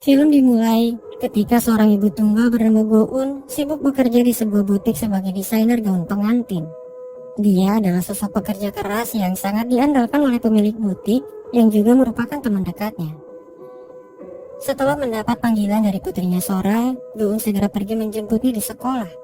Film dimulai ketika seorang ibu tunggal bernama Goun sibuk bekerja di sebuah butik sebagai desainer gaun pengantin. Dia adalah sosok pekerja keras yang sangat diandalkan oleh pemilik butik yang juga merupakan teman dekatnya. Setelah mendapat panggilan dari putrinya Sora, Goun segera pergi menjemputnya di sekolah.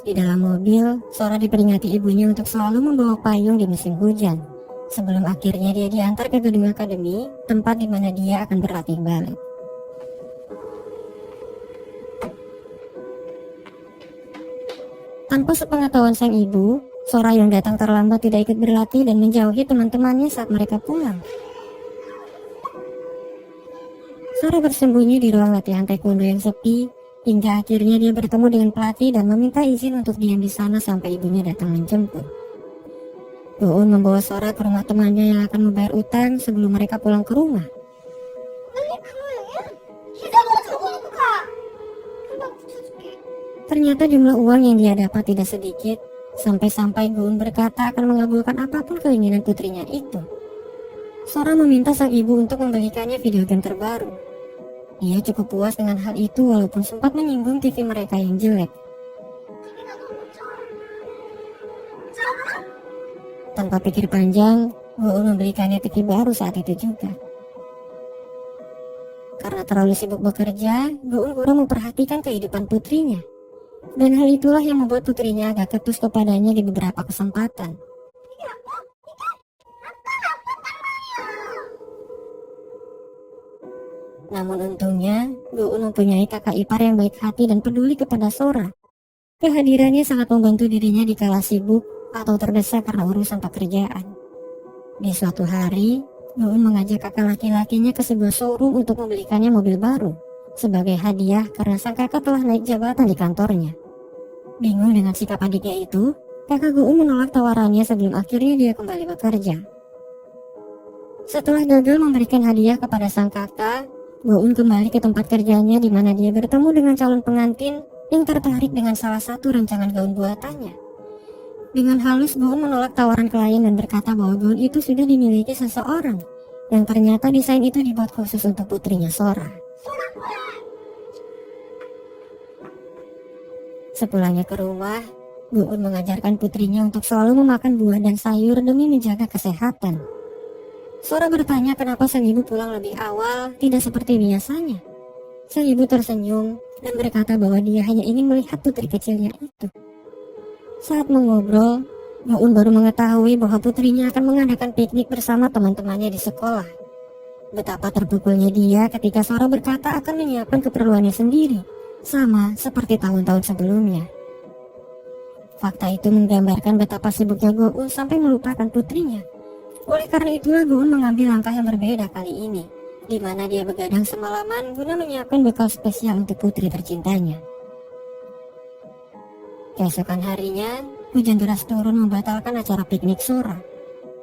Di dalam mobil, Sora diperingati ibunya untuk selalu membawa payung di musim hujan. Sebelum akhirnya dia diantar ke gedung akademi, tempat di mana dia akan berlatih balet. Tanpa sepengetahuan sang ibu, Sora yang datang terlambat tidak ikut berlatih dan menjauhi teman-temannya saat mereka pulang. Sora bersembunyi di ruang latihan taekwondo yang sepi, hingga akhirnya dia bertemu dengan pelatih dan meminta izin untuk diam di sana sampai ibunya datang menjemput. Goun membawa Sora ke rumah temannya yang akan membayar utang sebelum mereka pulang ke rumah. Ternyata jumlah uang yang dia dapat tidak sedikit, sampai-sampai Goun berkata akan mengabulkan apapun keinginan putrinya itu. Sora meminta sang ibu untuk membelikannya video game terbaru. Dia cukup puas dengan hal itu walaupun sempat menyinggung TV mereka yang jelek. Tanpa pikir panjang, Goun membelikannya TV baru saat itu juga. Karena terlalu sibuk bekerja, Goun kurang memperhatikan kehidupan putrinya. Dan hal itulah yang membuat putrinya agak ketus kepadanya di beberapa kesempatan. Namun untungnya, Goun mempunyai kakak ipar yang baik hati dan peduli kepada Sora. Kehadirannya sangat membantu dirinya di kala sibuk atau terdesak karena urusan pekerjaan. Di suatu hari, Goun mengajak kakak laki-lakinya ke sebuah showroom untuk membelikannya mobil baru sebagai hadiah karena sang kakak telah naik jabatan di kantornya. Bingung dengan sikap adiknya itu, kakak Goun menolak tawarannya sebelum akhirnya dia kembali bekerja. Setelah gagal memberikan hadiah kepada sang kakak, Goun kembali ke tempat kerjanya di mana dia bertemu dengan calon pengantin yang tertarik dengan salah satu rancangan gaun buatannya. Dengan halus, Goun menolak tawaran klien dan berkata bahwa gaun itu sudah dimiliki seseorang, yang ternyata desain itu dibuat khusus untuk putrinya Sora. Sepulangnya ke rumah, Goun mengajarkan putrinya untuk selalu memakan buah dan sayur demi menjaga kesehatan. Sora bertanya kenapa sang ibu pulang lebih awal, tidak seperti biasanya. Sang ibu tersenyum dan berkata bahwa dia hanya ingin melihat putri kecilnya itu. Saat mengobrol, Goun baru mengetahui bahwa putrinya akan mengadakan piknik bersama teman-temannya di sekolah. Betapa terpukulnya dia ketika Sora berkata akan menyiapkan keperluannya sendiri, sama seperti tahun-tahun sebelumnya. Fakta itu menggambarkan betapa sibuknya Goun sampai melupakan putrinya. Oleh karena itulah Goun mengambil langkah yang berbeda kali ini, di mana dia begadang semalaman guna menyiapkan bekal spesial untuk putri tercintanya. Keesokan harinya, hujan deras turun membatalkan acara piknik Sora.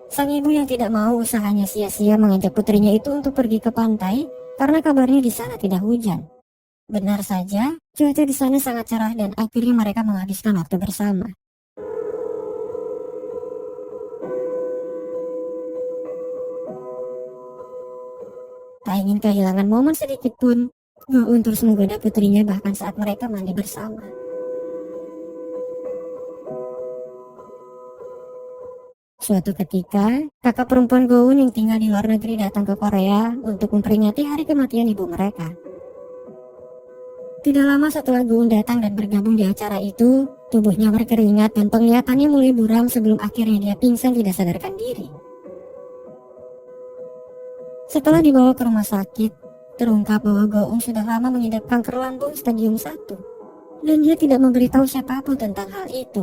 Sang ibu yang tidak mau usahanya sia-sia mengajak putrinya itu untuk pergi ke pantai karena kabarnya di sana tidak hujan. Benar saja, cuaca di sana sangat cerah dan akhirnya mereka menghabiskan waktu bersama. Tak ingin kehilangan momen sedikit pun, Goun terus menggoda putrinya bahkan saat mereka mandi bersama. Suatu ketika, kakak perempuan Goun yang tinggal di luar negeri datang ke Korea untuk memperingati hari kematian ibu mereka. Tidak lama setelah Goun datang dan bergabung di acara itu, tubuhnya berkeringat dan penglihatannya mulai buram sebelum akhirnya dia pingsan tidak sadarkan diri. Setelah dibawa ke rumah sakit, terungkap bahwa Goun sudah lama mengidap kanker lambung stadium 1, dan dia tidak memberitahu siapapun tentang hal itu.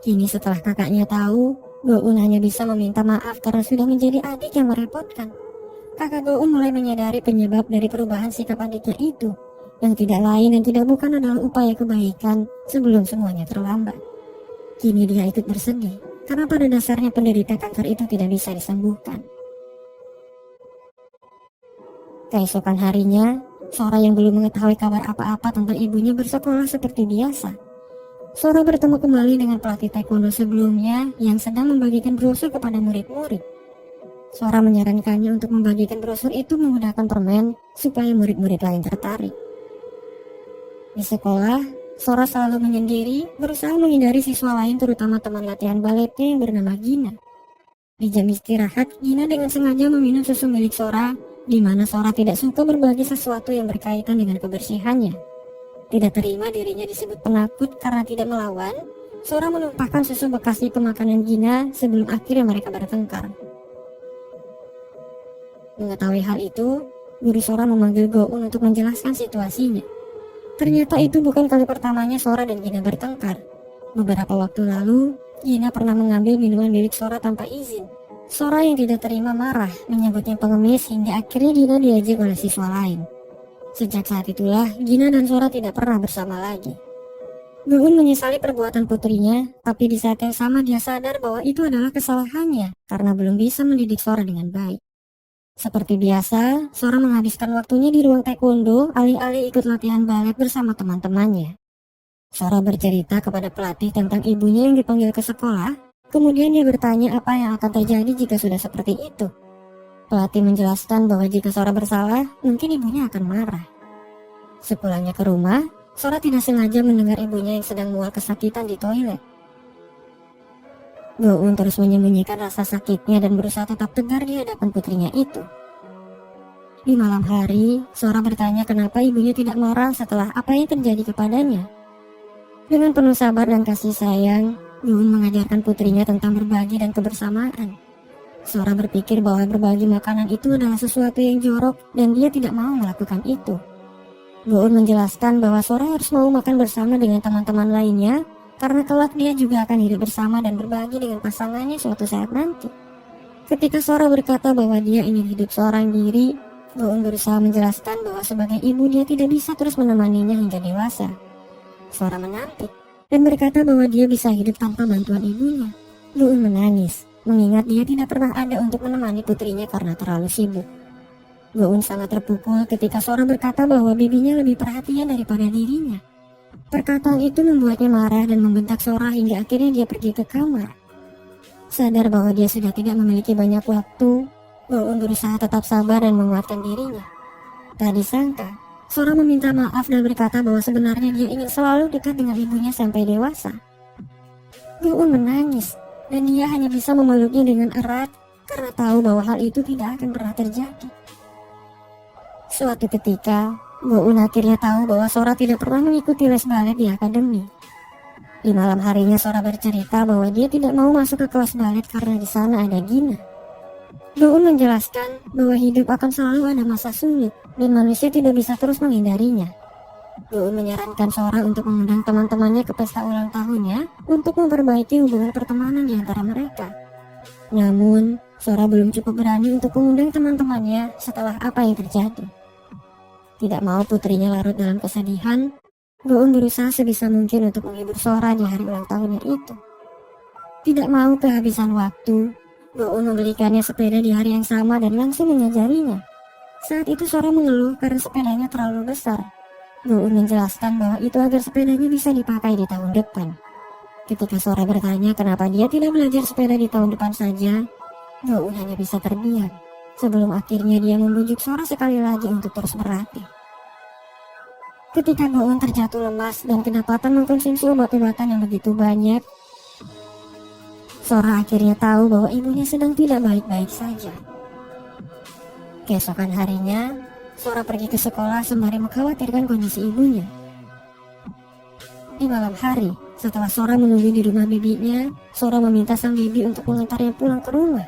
Kini setelah kakaknya tahu, Goun hanya bisa meminta maaf karena sudah menjadi adik yang merepotkan. Kakak Goun mulai menyadari penyebab dari perubahan sikap adiknya itu, yang tidak lain dan tidak bukan adalah upaya kebaikan sebelum semuanya terlambat. Kini dia ikut bersedih, karena pada dasarnya penderita kanker itu tidak bisa disembuhkan. Keesokan harinya, Sora yang belum mengetahui kabar apa-apa tentang ibunya bersekolah seperti biasa. Sora bertemu kembali dengan pelatih taekwondo sebelumnya yang sedang membagikan brosur kepada murid-murid. Sora menyarankannya untuk membagikan brosur itu menggunakan permen supaya murid-murid lain tertarik. Di sekolah, Sora selalu menyendiri, berusaha menghindari siswa lain terutama teman latihan baletnya yang bernama Gina. Di jam istirahat, Gina dengan sengaja meminum susu milik Sora, di mana Sora tidak suka berbagi sesuatu yang berkaitan dengan kebersihannya. Tidak terima dirinya disebut penakut karena tidak melawan, Sora menumpahkan susu bekasnya ke makanan Gina sebelum akhirnya mereka bertengkar. Mengetahui hal itu, guru Sora memanggil Go-un untuk menjelaskan situasinya. Ternyata itu bukan kali pertamanya Sora dan Gina bertengkar. Beberapa waktu lalu, Gina pernah mengambil minuman milik Sora tanpa izin. Sora yang tidak terima marah, menyebutnya pengemis hingga akhirnya Gina diajak oleh siswa lain. Sejak saat itulah, Gina dan Sora tidak pernah bersama lagi. Go-un menyesali perbuatan putrinya, tapi di saat yang sama dia sadar bahwa itu adalah kesalahannya karena belum bisa mendidik Sora dengan baik. Seperti biasa, Sora menghabiskan waktunya di ruang taekwondo alih-alih ikut latihan balet bersama teman-temannya. Sora bercerita kepada pelatih tentang ibunya yang dipanggil ke sekolah, kemudian dia bertanya apa yang akan terjadi jika sudah seperti itu. Pelatih menjelaskan bahwa jika Sora bersalah, mungkin ibunya akan marah. Sepulangnya ke rumah, Sora tidak sengaja mendengar ibunya yang sedang mual kesakitan di toilet. Go-un terus menyembunyikan rasa sakitnya dan berusaha tetap tegar di hadapan putrinya itu. Di malam hari, Sora bertanya kenapa ibunya tidak marah setelah apa yang terjadi kepadanya. Dengan penuh sabar dan kasih sayang, Go-un mengajarkan putrinya tentang berbagi dan kebersamaan. Sora berpikir bahwa berbagi makanan itu adalah sesuatu yang jorok dan dia tidak mau melakukan itu. Go-un menjelaskan bahwa Sora harus mau makan bersama dengan teman-teman lainnya karena kelak dia juga akan hidup bersama dan berbagi dengan pasangannya suatu saat nanti. Ketika Sora berkata bahwa dia ingin hidup seorang diri, Go-un berusaha menjelaskan bahwa sebagai ibu dia tidak bisa terus menemaninya hingga dewasa. Sora menampik dan berkata bahwa dia bisa hidup tanpa bantuan ibunya. Go-un menangis, mengingat dia tidak pernah ada untuk menemani putrinya karena terlalu sibuk. Go-un sangat terpukul ketika Sora berkata bahwa bibinya lebih perhatian daripada dirinya. Perkataan itu membuatnya marah dan membentak Sora hingga akhirnya dia pergi ke kamar. Sadar bahwa dia sudah tidak memiliki banyak waktu, Go-un berusaha tetap sabar dan menguatkan dirinya. Tak disangka, Sora meminta maaf dan berkata bahwa sebenarnya dia ingin selalu dekat dengan ibunya sampai dewasa. Go-un menangis dan dia hanya bisa memeluknya dengan erat karena tahu bahwa hal itu tidak akan pernah terjadi. Suatu ketika, Go-un akhirnya tahu bahwa Sora tidak pernah mengikuti les balet di akademi. Di malam harinya Sora bercerita bahwa dia tidak mau masuk ke kelas balet karena di sana ada Gina. Go-un menjelaskan bahwa hidup akan selalu ada masa sulit dan manusia tidak bisa terus menghindarinya. Go-un menyarankan Sora untuk mengundang teman-temannya ke pesta ulang tahunnya untuk memperbaiki hubungan pertemanan di antara mereka. Namun, Sora belum cukup berani untuk mengundang teman-temannya setelah apa yang terjadi. Tidak mau putrinya larut dalam kesedihan, Go-un berusaha sebisa mungkin untuk menghibur Sora di hari ulang tahunnya itu. Tidak mau kehabisan waktu, Go-un membelikannya sepeda di hari yang sama dan langsung mengajarinya. Saat itu Sora mengeluh karena sepedanya terlalu besar. Go-un menjelaskan bahwa itu agar sepedanya bisa dipakai di tahun depan. Ketika Sora bertanya kenapa dia tidak belajar sepeda di tahun depan saja, Go-un hanya bisa terdiam. Sebelum akhirnya dia membujuk Sora sekali lagi untuk terus berlatih. Ketika Go-un terjatuh lemas dan kedapatan mengkonsumsi obat-obatan yang begitu banyak, Sora akhirnya tahu bahwa ibunya sedang tidak baik-baik saja. Keesokan harinya, Sora pergi ke sekolah sembari mengkhawatirkan kondisi ibunya. Di malam hari, setelah Sora menunggu di rumah bibinya, Sora meminta sang bibi untuk mengantarnya pulang ke rumah.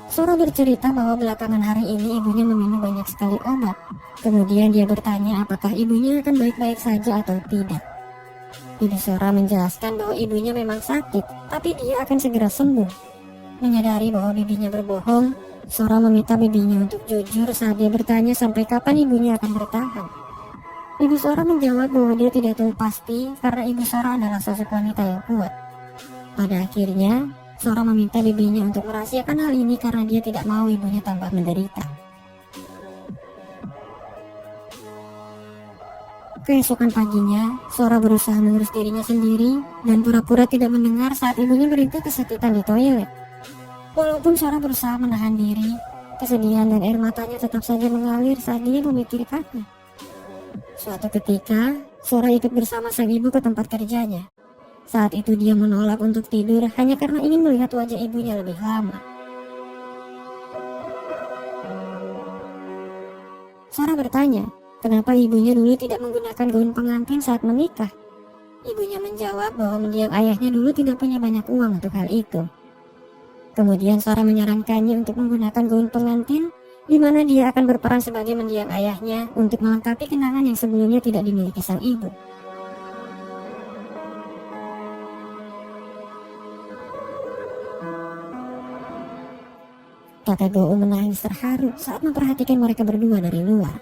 Sora bercerita bahwa belakangan hari ini ibunya meminum banyak sekali obat. Kemudian dia bertanya apakah ibunya akan baik-baik saja atau tidak. Bibi Sora menjelaskan bahwa ibunya memang sakit, tapi dia akan segera sembuh. Menyadari bahwa bibinya berbohong, Sora meminta bibinya untuk jujur saat dia bertanya sampai kapan ibunya akan bertahan. Ibu Sora menjawab bahwa dia tidak tahu pasti karena ibu Sora adalah sosok wanita yang kuat. Pada akhirnya, Sora meminta bibinya untuk merahasiakan hal ini karena dia tidak mau ibunya tambah menderita. Keesokan paginya, Sora berusaha mengurus dirinya sendiri dan pura-pura tidak mendengar saat ibunya berhenti kesakitan di toilet. Walaupun Sora berusaha menahan diri, kesedihan dan air matanya tetap saja mengalir saat dia memikirkannya. Suatu ketika, Sora ikut bersama sang ibu ke tempat kerjanya. Saat itu dia menolak untuk tidur hanya karena ingin melihat wajah ibunya lebih lama. Sora bertanya, kenapa ibunya dulu tidak menggunakan gaun pengantin saat menikah? Ibunya menjawab bahwa mendiang ayahnya dulu tidak punya banyak uang untuk hal itu. Kemudian Sora menyarankannya untuk menggunakan gaun pengantin, di mana dia akan berperan sebagai mendiang ayahnya untuk melengkapi kenangan yang sebelumnya tidak dimiliki sang ibu. Kakek Goong menangis terharu saat memperhatikan mereka berdua dari luar.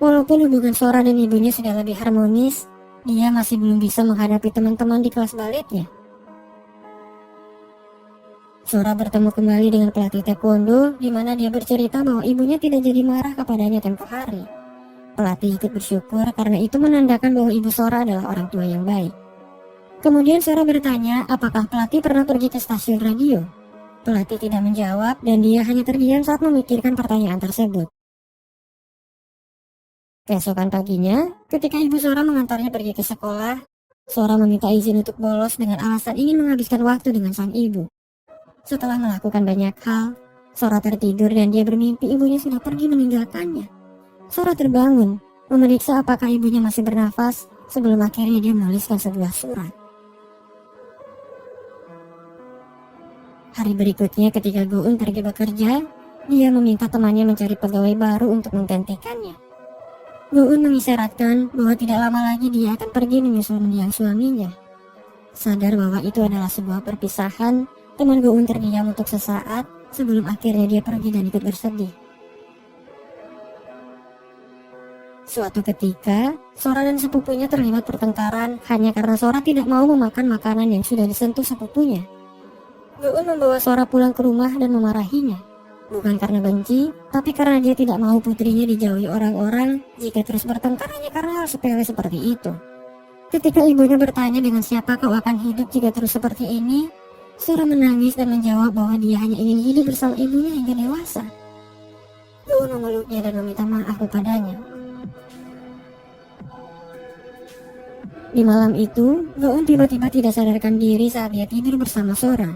Walaupun hubungan Sora dan ibunya sudah lebih harmonis, dia masih belum bisa menghadapi teman-teman di kelas baletnya. Sora bertemu kembali dengan pelatih taekwondo, di mana dia bercerita bahwa ibunya tidak jadi marah kepadanya tempo hari. Pelatih ikut bersyukur karena itu menandakan bahwa ibu Sora adalah orang tua yang baik. Kemudian Sora bertanya apakah pelatih pernah pergi ke stasiun radio. Pelatih tidak menjawab dan dia hanya terdiam saat memikirkan pertanyaan tersebut. Keesokan paginya, ketika ibu Sora mengantarnya pergi ke sekolah, Sora meminta izin untuk bolos dengan alasan ingin menghabiskan waktu dengan sang ibu. Setelah melakukan banyak hal, Sora tertidur dan dia bermimpi ibunya sudah pergi meninggalkannya. Sora terbangun, memeriksa apakah ibunya masih bernafas sebelum akhirnya dia menuliskan sebuah surat. Hari berikutnya ketika Goong pergi bekerja, dia meminta temannya mencari pegawai baru untuk menggantikannya. Goong mengisyaratkan bahwa tidak lama lagi dia akan pergi menyusul mendiang suaminya. Sadar bahwa itu adalah sebuah perpisahan, teman Goong terdiam untuk sesaat sebelum akhirnya dia pergi dan ikut bersedih. Suatu ketika, Sora dan sepupunya terlibat pertengkaran hanya karena Sora tidak mau memakan makanan yang sudah disentuh sepupunya. Goong membawa Sora pulang ke rumah dan memarahinya. Bukan karena benci, tapi karena dia tidak mau putrinya dijauhi orang-orang jika terus bertengkar hanya karena hal sepele seperti itu. Ketika ibunya bertanya dengan siapa kau akan hidup jika terus seperti ini, Sora menangis dan menjawab bahwa dia hanya ingin hidup bersama ibunya hingga dewasa. Goong memeluknya dan meminta maaf kepadanya. Di malam itu, Goong tiba-tiba tidak sadarkan diri saat dia tidur bersama Sora.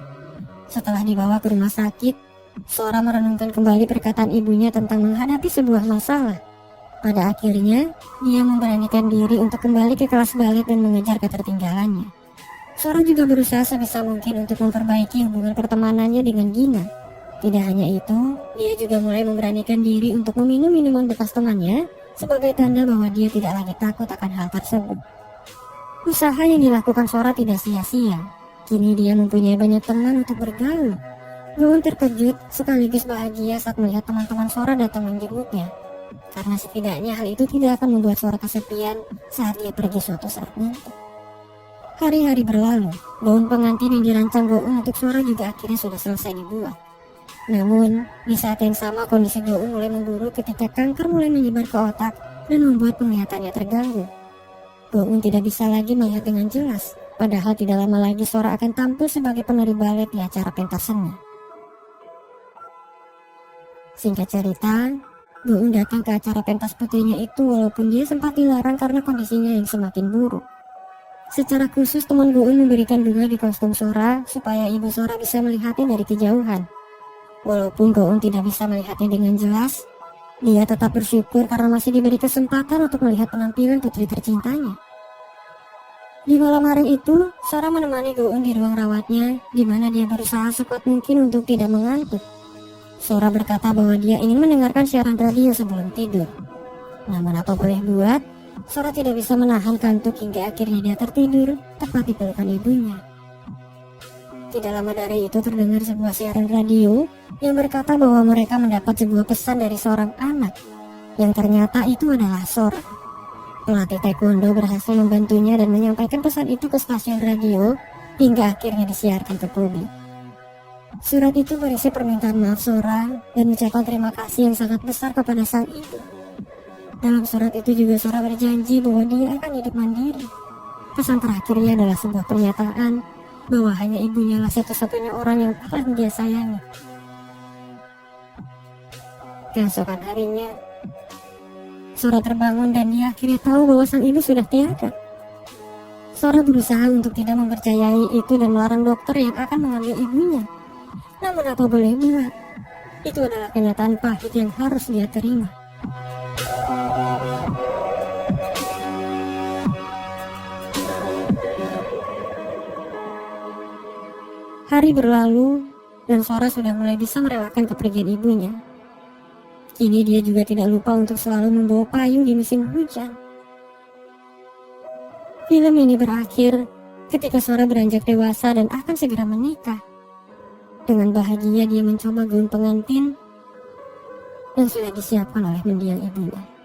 Setelah dibawa ke rumah sakit, Sora merenungkan kembali perkataan ibunya tentang menghadapi sebuah masalah. Pada akhirnya, dia memberanikan diri untuk kembali ke kelas balet dan mengejar ketertinggalannya. Sora juga berusaha sebisa mungkin untuk memperbaiki hubungan pertemanannya dengan Gina. Tidak hanya itu, dia juga mulai memberanikan diri untuk meminum minuman bekas temannya sebagai tanda bahwa dia tidak lagi takut akan hal tersebut. Usaha yang dilakukan Sora tidak sia-sia. Kini dia mempunyai banyak teman untuk bergaul. Goong terkejut sekaligus bahagia saat melihat teman-teman Sora datang menjenguknya. Karena setidaknya hal itu tidak akan membuat Sora kesepian saat dia pergi suatu saat nanti. Hari-hari berlalu, gaun pengantin yang dirancang Goong untuk Sora juga akhirnya sudah selesai dibuat. Namun, di saat yang sama kondisi Goong mulai memburuk ketika kanker mulai menyebar ke otak dan membuat penglihatannya terganggu. Goong tidak bisa lagi melihat dengan jelas. Padahal tidak lama lagi Sora akan tampil sebagai penari balet di acara pentas seni. Singkat cerita, Goong datang ke acara pentas putrinya itu walaupun dia sempat dilarang karena kondisinya yang semakin buruk. Secara khusus teman Goong memberikan bunga di kostum Sora supaya ibu Sora bisa melihatnya dari kejauhan. Walaupun Goong tidak bisa melihatnya dengan jelas, dia tetap bersyukur karena masih diberi kesempatan untuk melihat penampilan putri tercintanya. Di malam hari itu, Sora menemani Goong di ruang rawatnya, di mana dia berusaha sekuat mungkin untuk tidak mengantuk. Sora berkata bahwa dia ingin mendengarkan siaran radio sebelum tidur. Namun apa boleh buat, Sora tidak bisa menahan kantuk hingga akhirnya dia tertidur, tepat di pelukan ibunya. Tidak lama dari itu terdengar sebuah siaran radio yang berkata bahwa mereka mendapat sebuah pesan dari seorang anak, yang ternyata itu adalah Sora. Pelatih taekwondo berhasil membantunya dan menyampaikan pesan itu ke stasiun radio hingga akhirnya disiarkan ke publik. Surat itu berisi permintaan maaf Sora dan ucapan terima kasih yang sangat besar kepada sang ibu. Dalam surat itu juga Sora berjanji bahwa dia akan hidup mandiri. Pesan terakhirnya adalah sebuah pernyataan bahwa hanya ibunya lah satu-satunya orang yang paling dia sayangi. Keesokan harinya, Sora terbangun dan dia akhirnya tahu bahwa sang ibu sudah tiada. Sora berusaha untuk tidak mempercayai itu dan melarang dokter yang akan mengambil ibunya. Namun apa boleh buat, itu adalah kenyataan pahit yang harus dia terima. Hari berlalu dan Sora sudah mulai bisa merelakan kepergian ibunya. Kini dia juga tidak lupa untuk selalu membawa payung di musim hujan. Film ini berakhir ketika Sora beranjak dewasa dan akan segera menikah. Dengan bahagia dia mencoba gaun pengantin yang sudah disiapkan oleh mendiang ibunya.